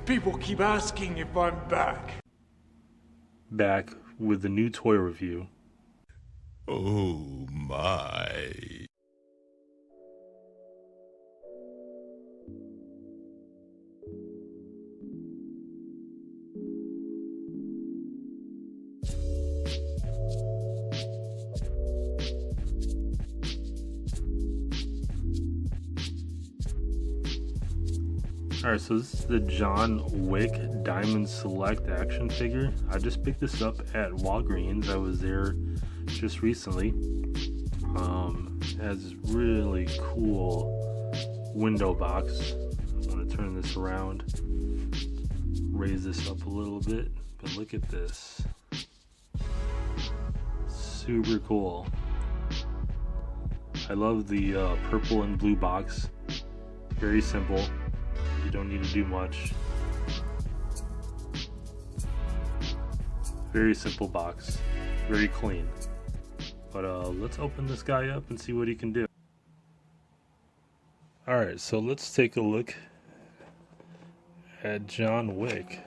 People keep asking if I'm back. Back with the new toy review. Oh my. Alright, so this is the John Wick Diamond Select action figure. I just picked this up at Walgreens. I was there just recently. It has this really cool window box. I'm going to turn this around, raise this up a little bit, but look at this. Super cool. I love the purple and blue box. Very simple. You don't need to do much. Very simple box. Very clean. But let's open this guy up and see what he can do. Alright, so let's take a look at John Wick.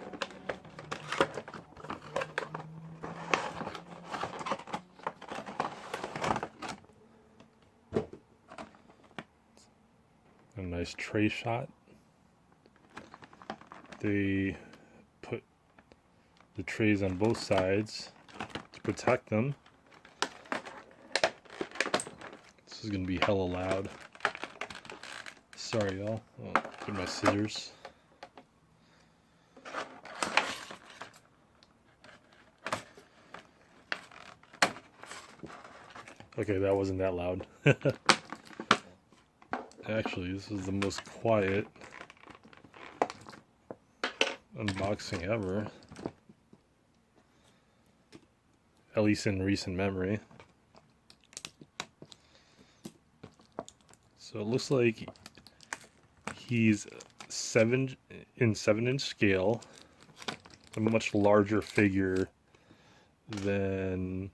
A nice tray shot. They put the trays on both sides to protect them. This is gonna be hella loud. Sorry, y'all. I'll get my scissors. Okay, that wasn't that loud. Actually, this is the most quiet unboxing ever, at least in recent memory. So it looks like he's 7-inch scale, a much larger figure than,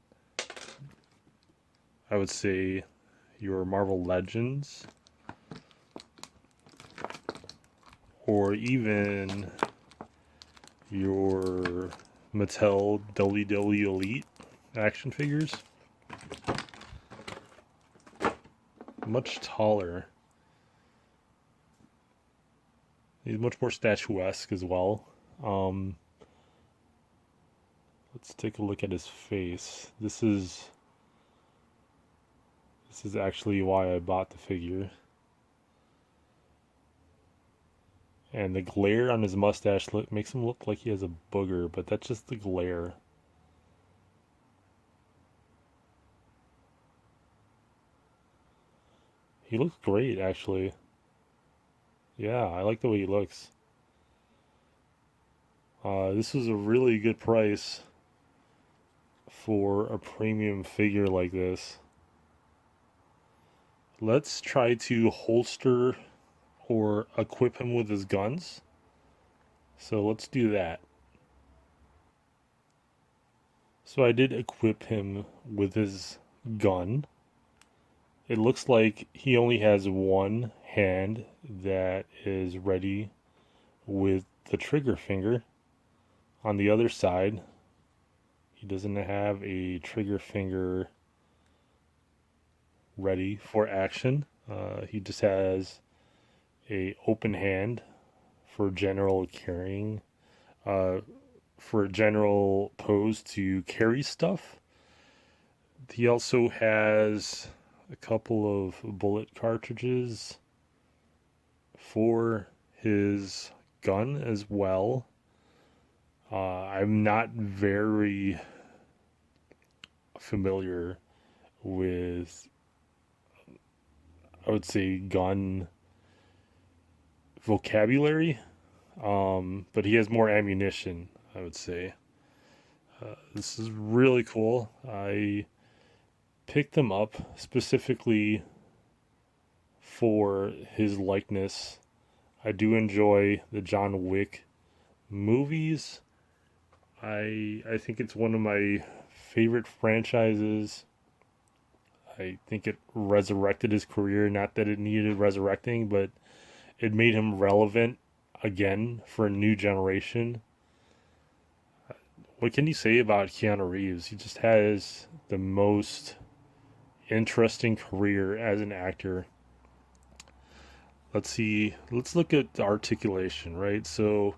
I would say, your Marvel Legends or even your Mattel WW Elite action figures. Much taller. He's much more statuesque as well. Let's take a look at his face. This is actually why I bought the figure. And the glare on his mustache makes him look like he has a booger, but that's just the glare. He looks great, actually. Yeah, I like the way he looks. This was a really good price for a premium figure like this. Let's try to holster or equip him with his guns. So let's do that. So I did equip him with his gun. It looks like he only has one hand that is ready with the trigger finger. On the other side, he doesn't have a trigger finger ready for action. He just has a open hand for general carrying, for a general pose to carry stuff. He also has a couple of bullet cartridges for his gun as well. I'm not very familiar with, I would say, gun vocabulary, but he has more ammunition, I would say. This is really cool. I picked them up specifically for his likeness. I do enjoy the John Wick movies. I think it's one of my favorite franchises. I think it resurrected his career. Not that it needed resurrecting, but it made him relevant again for a new generation. What can you say about Keanu Reeves? He just has the most interesting career as an actor. Let's see. Let's look at the articulation, right? So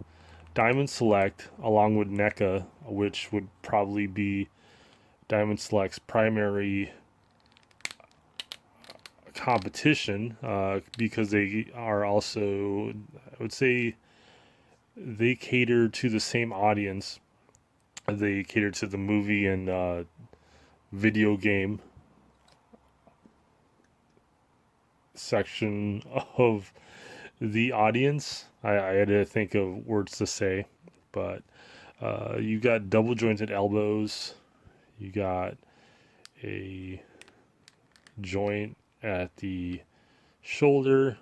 Diamond Select, along with NECA, which would probably be Diamond Select's primary competition, because they are also, I would say, they cater to the same audience. They cater to the movie and video game section of the audience. I had to think of words to say, but you got double jointed elbows. You got a joint at the shoulder.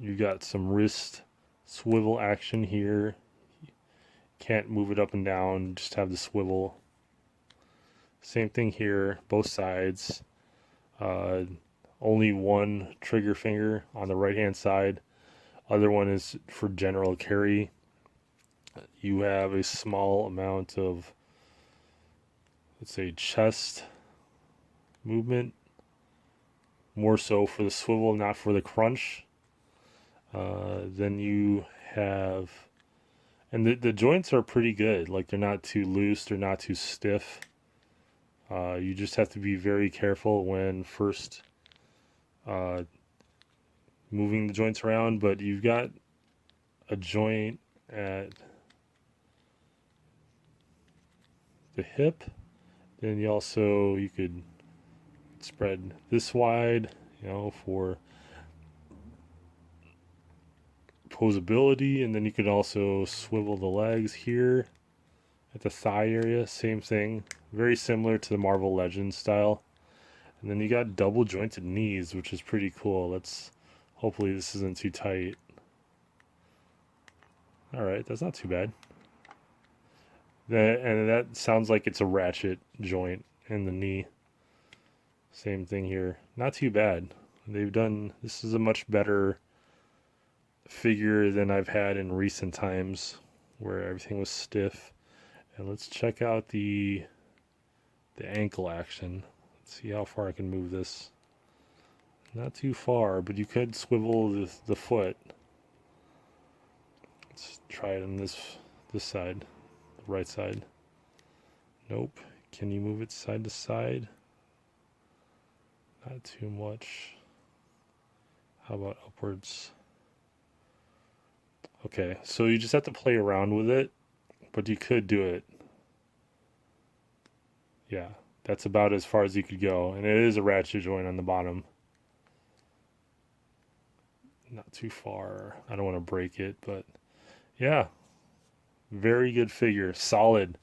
You got some wrist swivel action here. Can't move it up and down, just have the swivel. Same thing here, both sides. Only one trigger finger on the right hand side. Other one is for general carry. You have a small amount of, let's say, chest movement. More so for the swivel, not for the crunch. Then you have, and the joints are pretty good. Like, they're not too loose, they're not too stiff. You just have to be very careful when first moving the joints around. But you've got a joint at the hip. Then you could spread this wide, for posability, and then you could also swivel the legs here at the thigh area. Same thing, very similar to the Marvel Legends style. And then you got double jointed knees, which is pretty cool. Hopefully this isn't too tight. All right, that's not too bad. And that sounds like it's a ratchet joint in the knee. Same thing here. Not too bad. This is a much better figure than I've had in recent times where everything was stiff. And let's check out the ankle action. Let's see how far I can move this. Not too far, but you could swivel the foot. Let's try it on this side, the right side. Nope. Can you move it side to side? Not too much. How about upwards? Okay, so you just have to play around with it, but you could do it. Yeah, that's about as far as you could go. And it is a ratchet joint on the bottom. Not too far. I don't want to break it, but yeah. Very good figure. Solid.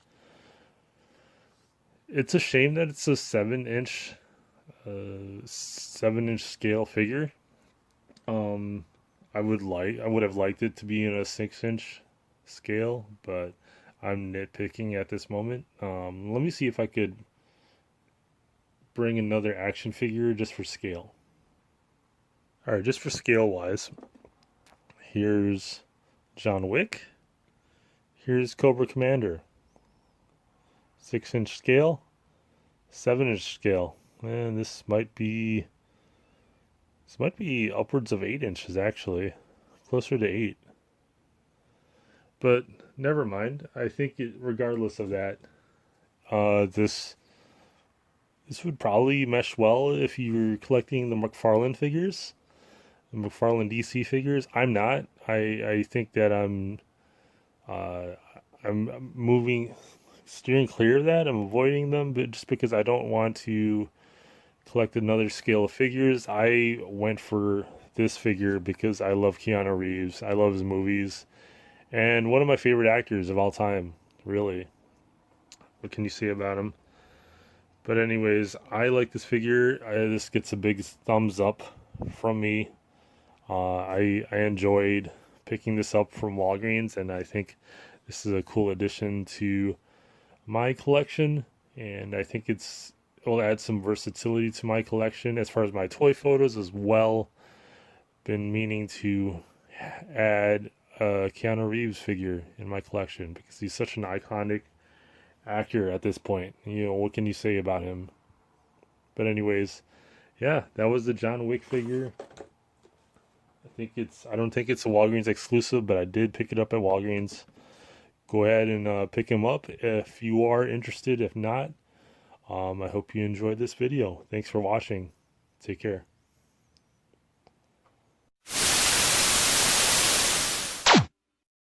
It's a shame that it's a 7-inch scale figure. I would have liked it to be in a 6-inch scale, but I'm nitpicking at this moment. Let me see if I could bring another action figure just for scale. Alright, just for scale wise, here's John Wick. Here's Cobra Commander. 6-inch scale, 7-inch scale. And this might be upwards of 8 inches, actually. Closer to 8. But never mind. I think regardless of that, this would probably mesh well if you're collecting the McFarlane figures, the McFarlane DC figures. I'm not. I think that I'm steering clear of that. I'm avoiding them, but just because I don't want to collect another scale of figures. I went for this figure because I love Keanu Reeves. I love his movies. And one of my favorite actors of all time, really. What can you say about him? But anyways, I like this figure. This gets a big thumbs up from me. I enjoyed picking this up from Walgreens, and I think this is a cool addition to my collection. And I think it will add some versatility to my collection as far as my toy photos as well. Been meaning to add Keanu Reeves figure in my collection because he's such an iconic actor at this point. You know, what can you say about him? But anyways, yeah, that was the John Wick figure. I don't think it's a Walgreens exclusive, but I did pick it up at Walgreens. Go ahead and pick him up if you are interested. If not, I hope you enjoyed this video. Thanks for watching. Take care.